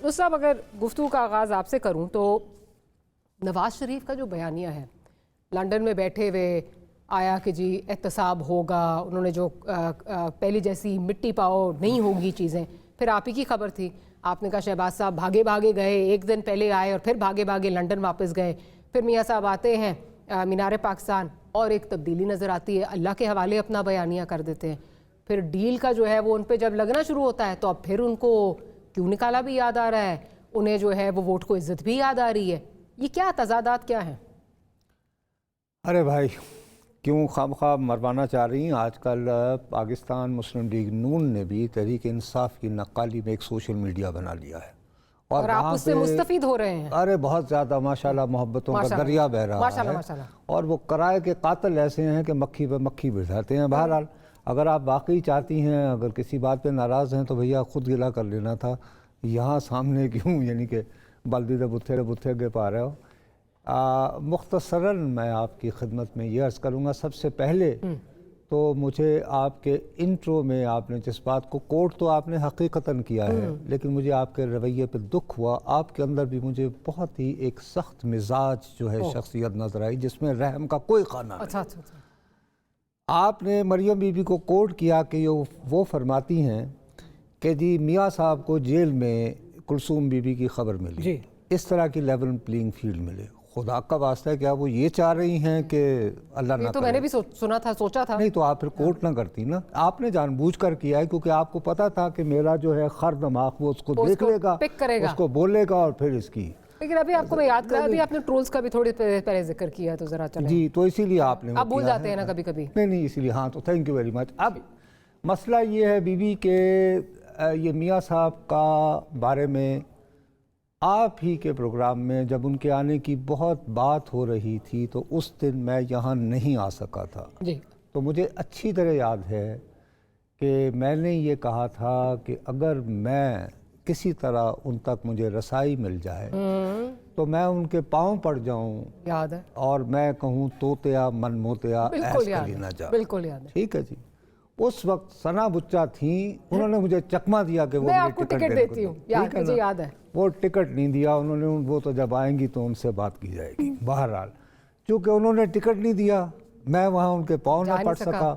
उस साहब, अगर गुफ्तगू का आगाज़ आपसे करूं तो नवाज शरीफ का जो बयानिया है, लंदन में बैठे हुए आया कि जी एहतसाब होगा, उन्होंने जो पहली जैसी मिट्टी पाओ नहीं होगी चीज़ें, फिर आप ही की खबर थी, आपने कहा शहबाज साहब भागे भागे गए, एक दिन पहले आए और फिर भागे भागे लंदन वापस गए, फिर मियाँ साहब आते हैं मीनार पाकिस्तान और एक तब्दीली नज़र आती है, अल्लाह के हवाले अपना बयानिया कर देते हैं, फिर डील का जो है वो उन पर जब लगना शुरू होता है तो अब फिर उनको क्यों निकाला भी याद आ रहा है, उन्हें जो है वो वोट को इज्जत भी याद आ रही है। ये क्या तजादात क्या है? अरे भाई, क्यों खामखा मरवाना चाह रही हैं? आजकल पाकिस्तान मुस्लिम लीग नून ने भी तहरीक इंसाफ की नक्काली में एक सोशल मीडिया बना लिया है और आप उससे मुस्तफीद हो रहे हैं। अरे बहुत ज़्यादा माशाल्लाह, मोहब्बतों का दरिया बह रहा है और वो कराए के कातिल ऐसे हैं कि मक्खी पे मक्खी बिठाते हैं। बहरहाल, अगर आप वाकई चाहती हैं, अगर किसी बात पे नाराज़ हैं तो भैया खुद गिला कर लेना था, यहाँ सामने क्यों यानी कि बल्दी दे बुत्थे के पा रहे हो। मुख्तसरन मैं आपकी खिदमत में ये अर्ज़ करूँगा, सबसे पहले तो मुझे आपके इंट्रो में आपने जिस बात को कोट तो आपने हकीकतन किया है, लेकिन मुझे आपके रवैये पे दुख हुआ। आपके अंदर भी मुझे बहुत ही एक सख्त मिजाज जो है शख्सियत नजर आई, जिसमें रहम का कोई खाना नहीं। अच्छा। आपने मरियम बीबी को कोट किया कि वो फरमाती हैं कि जी मियाँ साहब को जेल में कुलसूम बीबी की खबर मिली, इस तरह की लेवल प्लेइंग फील्ड मिले। खुदा का वास्ता है, क्या वो ये चाह रही हैं कि अल्लाह ना तो मैंने भी सुना था, सोचा था। नहीं तो आप फिर कोर्ट ना करती ना, आपने जानबूझकर किया है क्योंकि आपको पता था कि मेरा जो है खर दिमाग वो उसको देख लेगा, पिक करेगा, उसको बोलेगा और फिर इसकी। लेकिन अभी आपको मैं याद करा, अभी आपने ट्रोल्स का भी थोड़ी पहले जिक्र किया तो जरा चलें। जी, तो इसीलिए आपने आप भूल जाते हैं ना कभी कभी। नहीं इसीलिए, हाँ, तो थैंक यू वेरी मच। अब मसला ये है बीबी के ये मियाँ साहब का बारे में आप ही के प्रोग्राम में जब उनके आने की बहुत बात हो रही थी तो उस दिन मैं यहाँ नहीं आ सका था जी। तो मुझे अच्छी तरह याद है कि मैंने ये कहा था कि अगर मैं किसी तरह उन तक मुझे रसाई मिल जाए तो मैं उनके पाँव पड़ जाऊं, याद है, और मैं कहूँ तोतिया मन मोतिया ऐसा लेना जा। बिल्कुल याद है। ठीक है जी। उस वक्त सना बुच्चा थी, उन्होंने मुझे चकमा दिया कि वो मैं आपको टिकट देती हूँ, मुझे याद है। वो टिकट नहीं दिया उन्होंने, वो तो जब आएंगी तो उनसे बात की जाएगी। बहरहाल, चूँकि उन्होंने टिकट नहीं दिया, मैं वहाँ उनके पाँव न पड़ सका,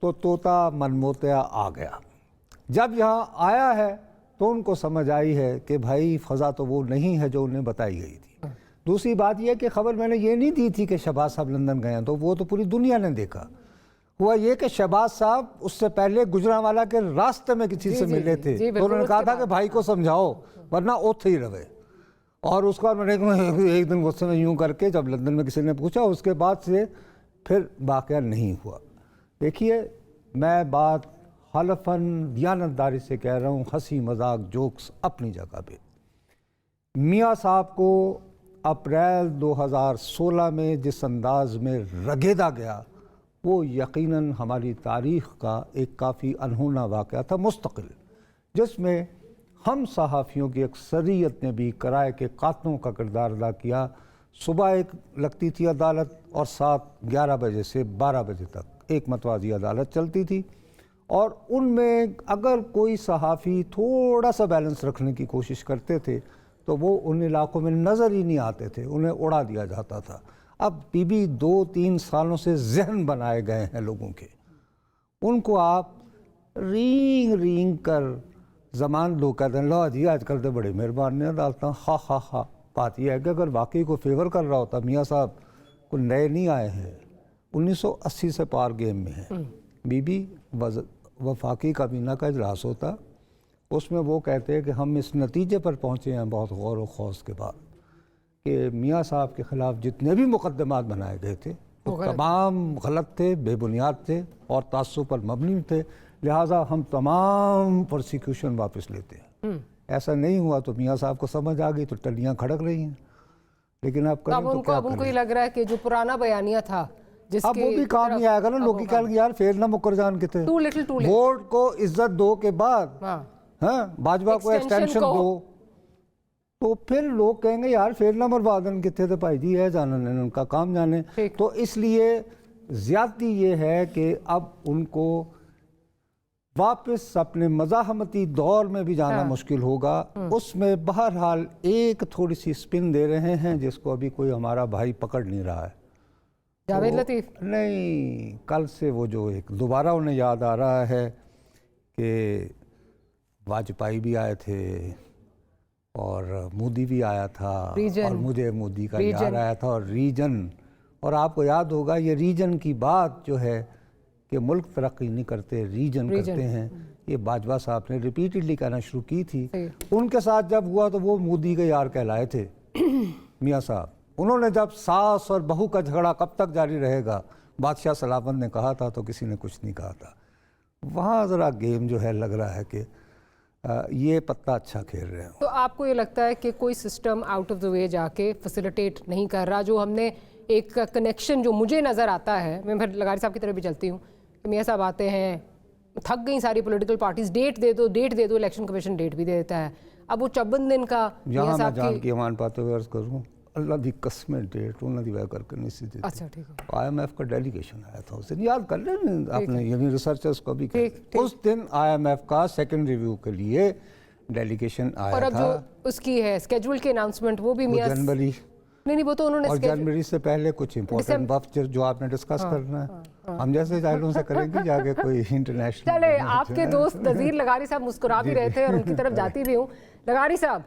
तो तोता मनमोतिया आ गया। जब यहाँ आया है तो उनको समझ आई है कि भाई फ़ज़ा तो वो नहीं है जो उन्हें बताई गई थी। दूसरी बात यह कि खबर मैंने ये नहीं दी थी कि शहबाज साहब लंदन गए हैं, तो वो तो पूरी दुनिया ने देखा। हुआ ये कि शहबाज साहब उससे पहले गुजरांवाला के रास्ते में किसी से मिले थे, तो उन्होंने कहा था कि भाई को समझाओ वरना ओथे ही रहे। और उसका मैंने एक दिन गुस्से में यूँ करके जब लंदन में किसी ने पूछा, उसके बाद से फिर वाक़या नहीं हुआ। देखिए, मैं बात हलफन दियानतदारी से कह रहा हूँ, हंसी मजाक जोक्स अपनी जगह पे। मियाँ साहब को अप्रैल 2016 में जिस अंदाज में रगेदा गया वो यकीनन हमारी तारीख़ का एक काफ़ी अनहोना वाक़या था मुस्तकिल, जिसमें हम सहाफ़ियों की अक्सरियत ने भी किराए के कातलों का किरदार अदा किया। सुबह एक लगती थी अदालत और 7-11 बजे से 12 बजे तक एक मतवाज़ी अदालत चलती थी, और उनमें अगर कोई सहाफ़ी थोड़ा सा बैलेंस रखने की कोशिश करते थे तो वो उन इलाकों में नज़र ही नहीं आते थे, उन्हें उड़ा दिया जाता था। अब बीबी 2-3 सालों से जहन बनाए गए हैं लोगों के, उनको आप रींग कर जमान लो कहते हैं, लो जी आजकल तो बड़े मेहरबान ने डालता। हा। बात यह है कि अगर वाकई को फेवर कर रहा होता, मियाँ साहब को नए नहीं आए हैं, 1980 से पार गेम में है। बीबी वफाकी काबीना का इजलास होता, उसमें वो कहते हैं कि हम इस नतीजे पर पहुँचे हैं बहुत गौर व खौस के बाद कि मियाँ साहब के ख़िलाफ़ जितने भी मुकदमात बनाए गए थे वो तमाम गलत थे, बेबुनियाद थे और तासुब पर मबनी थे, लिहाजा हम तमाम प्रोसिक्यूशन वापस लेते हैं। ऐसा नहीं हुआ तो मियाँ साहब को समझ आ गई तो टलियाँ खड़क रही हैं। लेकिन अब करें तो क्या करें? उनको ये लग रहा है कि जो पुराना बयानिया था अब वो भी काम नहीं आएगा ना। लोग कह यार फेर ना मुकर जान के थे, वोट को इज्जत दो के बाद हाँ भाजपा को एक्सटेंशन दो, तो फिर लोग कहेंगे यार फेर ना बर्बादन कितने थे भाई जी, है जाने उनका काम जाने। तो इसलिए ज्यादती ये है कि अब उनको वापस अपने मज़ाहमती दौर में भी जाना मुश्किल होगा। उसमें बहरहाल एक थोड़ी सी स्पिन दे रहे हैं जिसको अभी कोई हमारा भाई पकड़ नहीं रहा है। जावेद लतीफ़ नहीं, कल से वो जो एक दोबारा उन्हें याद आ रहा है कि वाजपेयी भी आए थे और मोदी भी आया था और मुझे मोदी का याद आया था और रीजन। और आपको याद होगा ये रीजन की बात जो है कि मुल्क तरक्की नहीं करते, रीजन करते हैं, ये बाजवा साहब ने रिपीटेडली कहना शुरू की थी। उनके साथ जब हुआ तो वो मोदी के यार कहलाए थे मियाँ साहब। उन्होंने जब सास और बहू का झगड़ा कब तक जारी रहेगा बादशाह सलामत ने कहा था तो किसी ने कुछ नहीं कहा था। वहाँ ज़रा गेम जो है लग रहा है कि ये पत्ता अच्छा खेल रहे हैं। तो आपको ये लगता है कि कोई system out of the way जाके फैसिलिटेट नहीं कर रहा? जो हमने एक कनेक्शन जो मुझे नज़र आता है, मैं फिर लगारी साहब की तरफ भी चलती हूँ, मियाँ साहब आते हैं, थक गई सारी पॉलिटिकल पार्टीज, डेट दे दो, इलेक्शन कमीशन डेट भी दे देता है। अब वो 54 दिन का यहाँ मैं जान की अमान पाते हुए अर्ज करूँ, अल्लाह दी कसम डेट उन्होंने वह करके नहीं सी दी। अच्छा ठीक है। IMF का डेलीगेशन आया था, उसे याद कर लें आपने, यानी रिसर्चर्स को भी उस दिन IMF का सेकंड रिव्यू के लिए डेलीगेशन आया था। और अब जो उसकी है स्केड्यूल की अनाउंसमेंट वो भी मियाँ जनवरी नहीं वो तो उन्होंने और जनवरी से पहले कुछ इंपॉर्टेंट वक्त जो आपने डिस्कस करना है हम जैसे जाहिलों से करेंगे जाके कोई इंटरनेशनल। चले, आपके दोस्त नज़ीर लगारी साहब मुस्कुरा भी रहे थे और उनकी तरफ जाती भी हूँ। लगारी साहब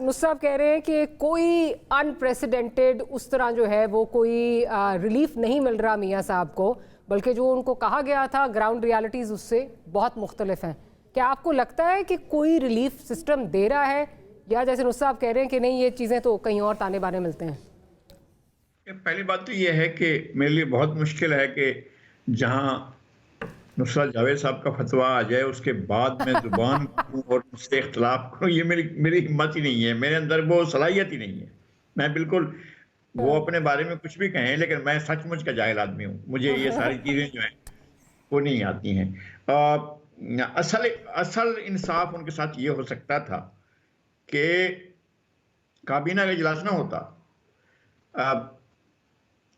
नुस साहब कह रहे हैं कि कोई अनप्रेसिडेंटेड उस तरह जो है वो कोई रिलीफ नहीं मिल रहा मियाँ साहब को, बल्कि जो उनको कहा गया था ग्राउंड रियलिटीज़ उससे बहुत मुख्तलिफ हैं। क्या आपको लगता है कि कोई रिलीफ सिस्टम दे रहा है, या जैसे नुस साहब कह रहे हैं कि नहीं ये चीज़ें तो कहीं और ताने बाने मिलते हैं? पहली बात तो ये है कि मेरे लिए बहुत मुश्किल है कि जहाँ नुसरत जावेद साहब का फतवा आ जाए उसके बाद मैं जुबान और उससे इख्तलाफ करूँ, ये मेरी हिम्मत ही नहीं है, मेरे अंदर वो सलाहियत ही नहीं है। मैं बिल्कुल वो अपने बारे में कुछ भी कहें, लेकिन मैं सचमुच का जाहिल आदमी हूँ, मुझे ये सारी चीज़ें जो हैं वो नहीं आती हैं। असल इंसाफ उनके साथ ये हो सकता था कि काबीना का इजलास ना होता।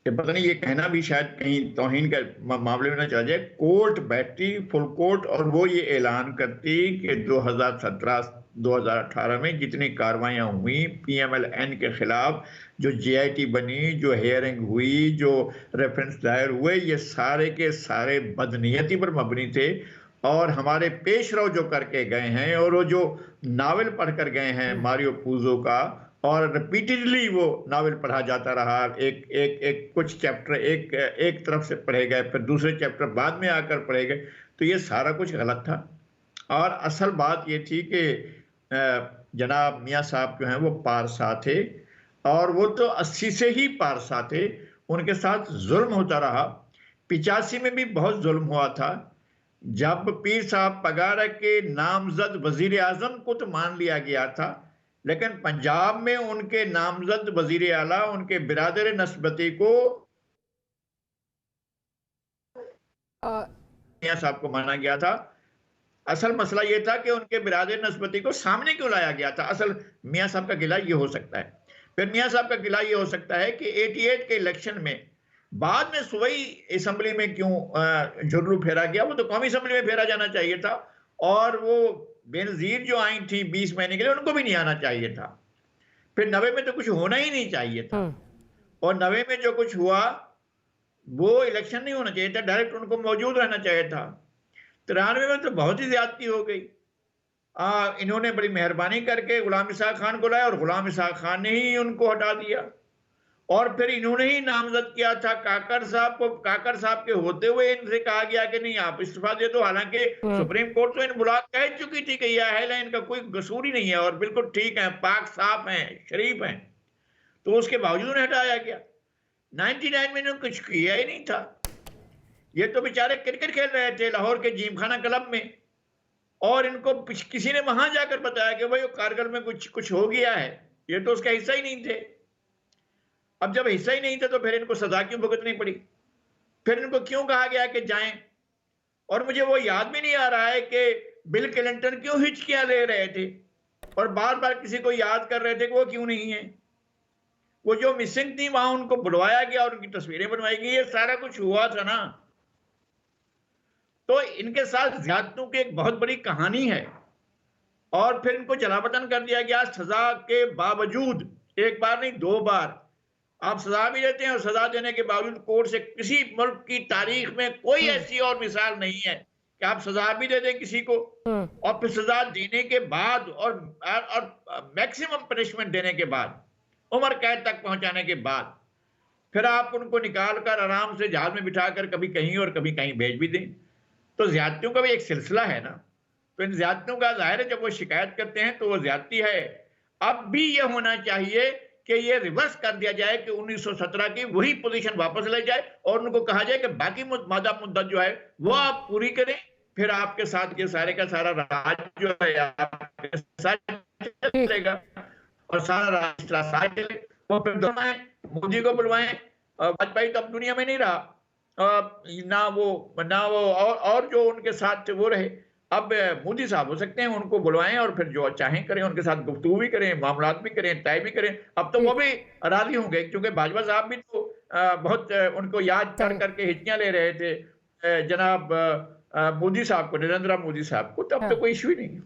पता नहीं ये कहना भी शायद कहीं तौहीन के मामले में ना चला जाए, कोर्ट बैठती फुल कोर्ट और वो ये ऐलान करती कि 2017-2018 में जितनी कार्रवाइयाँ हुई PMLN के खिलाफ, जो JIT बनी, जो हेयरिंग हुई, जो रेफरेंस दायर हुए, ये सारे के सारे बदनीयती पर मबनी थे। और हमारे पेशरो जो करके गए हैं और वो जो नावल पढ़ कर गए हैं मारियो पूजो का, और रिपीटेडली वो नावल पढ़ा जाता रहा, एक कुछ चैप्टर एक तरफ से पढ़े गए, फिर दूसरे चैप्टर बाद में आकर पढ़े गए, तो ये सारा कुछ गलत था। और असल बात ये थी कि जनाब मियाँ साहब जो हैं वो पारसा थे, और वो तो 80 से ही पारसा थे, उनके साथ जुल्म होता रहा। 85 में भी बहुत जुल्म हुआ था, जब पीर साहब पगारा के नामजद वजीर आजम को तो मान लिया गया था, लेकिन पंजाब में उनके नामजद वजीर आला, उनके बिरादर नस्बती को मियाँ साहब को माना गया था। असल मसला यह था कि उनके बिरादर नस्बती को सामने क्यों लाया गया था। असल मियाँ साहब का गिला ये हो सकता है। फिर मियाँ साहब का गिला ये हो सकता है कि 88 के इलेक्शन में बाद में सूबाई असम्बली में क्यों जुर्रू फेरा गया, वो तो कौमी असम्बली में फेरा जाना चाहिए था। और वो बेनजीर जो आई थी 20 महीने के लिए, उनको भी नहीं आना चाहिए था। फिर 90 में तो कुछ होना ही नहीं चाहिए था, और 90 में जो कुछ हुआ वो इलेक्शन नहीं होना चाहिए था, डायरेक्ट उनको मौजूद रहना चाहिए था। 93 में तो बहुत ही ज्यादती हो गई। इन्होंने बड़ी मेहरबानी करके गुलाम इसहाक खान को लाया और गुलाम इसहाक खान ने ही उनको हटा दिया, और फिर इन्होंने ही नामजद किया था काकर साहब को। काकर साहब के होते हुए इनसे कहा गया कि नहीं आप इस्तीफा दे दो, हालांकि सुप्रीम कोर्ट तो इन बुला कह चुकी थी कि यह है इनका कोई कसूर ही नहीं है और बिल्कुल ठीक है, पाक साफ हैं, शरीफ हैं, तो उसके बावजूद उन्हें हटाया गया। 99 में इन्होंने कुछ किया ही नहीं था। ये तो बेचारे क्रिकेट खेल रहे थे लाहौर के जिमखाना क्लब में, और इनको किसी ने वहां जाकर बताया कि भाई कारगिल में कुछ हो गया है, ये तो उसका हिस्सा ही नहीं थे। अब जब हिस्सा ही नहीं था तो फिर इनको सजा क्यों भुगतनी पड़ी, फिर इनको क्यों कहा गया कि जाएं। और मुझे वो याद भी नहीं आ रहा है कि बिल क्लिंटन क्यों हिचकियां ले रहे थे और बार बार किसी को याद कर रहे थे कि वो क्यों नहीं है। वो जो मिसिंग थी वहां उनको बुलवाया गया और उनकी तस्वीरें बनवाई गई, ये सारा कुछ हुआ था ना। तो इनके साथ ज्यादतियों की एक बहुत बड़ी कहानी है और फिर इनको जलावतन कर दिया गया सजा के बावजूद। एक बार नहीं, 2 बार आप सजा भी देते हैं और सजा देने के बावजूद कोर्ट से किसी मुल्क की तारीख में कोई ऐसी और मिसाल नहीं है कि आप सजा भी दे दें किसी को और फिर सजा देने के बाद और मैक्सिमम पनिशमेंट देने के बाद, उम्र कैद तक पहुंचाने के बाद, फिर आप उनको निकाल कर आराम से जहाज में बिठाकर कभी कहीं और कभी कहीं भेज भी दें। तो ज्यादतियों का भी एक सिलसिला है ना। तो इन ज्यादतियों का जाहिर है जब वो शिकायत करते हैं तो वो ज्यादती है। अब भी ये होना चाहिए कि ये रिवर्स कर दिया जाए कि 1917 की वही पोजीशन वापस ले जाए और उनको कहा जाए कि बाकी मादा मुद्दत जो है वो आप पूरी करें, फिर आपके साथ ये सारे का सारा राज जो है आपके साथ चलेगा और सारा राष्ट्र साथ चले। वो फिर दोनों मोदी को बुलवाएं, वाजपेयी तो अब दुनिया में नहीं रहा, ना वो और जो उनके साथ वो रहे, अब मोदी साहब हो सकते हैं, उनको बुलवाएं और फिर जो चाहें करें, उनके साथ गुफ्तगू भी करें, मामलात भी करें, तय भी करें। अब तो वो भी राजी होंगे क्योंकि बाजवा साहब भी तो बहुत उनको याद कर करके हिचकियां ले रहे थे जनाब मोदी साहब को, नरेंद्र मोदी साहब को। तब तो कोई इशू ही नहीं है।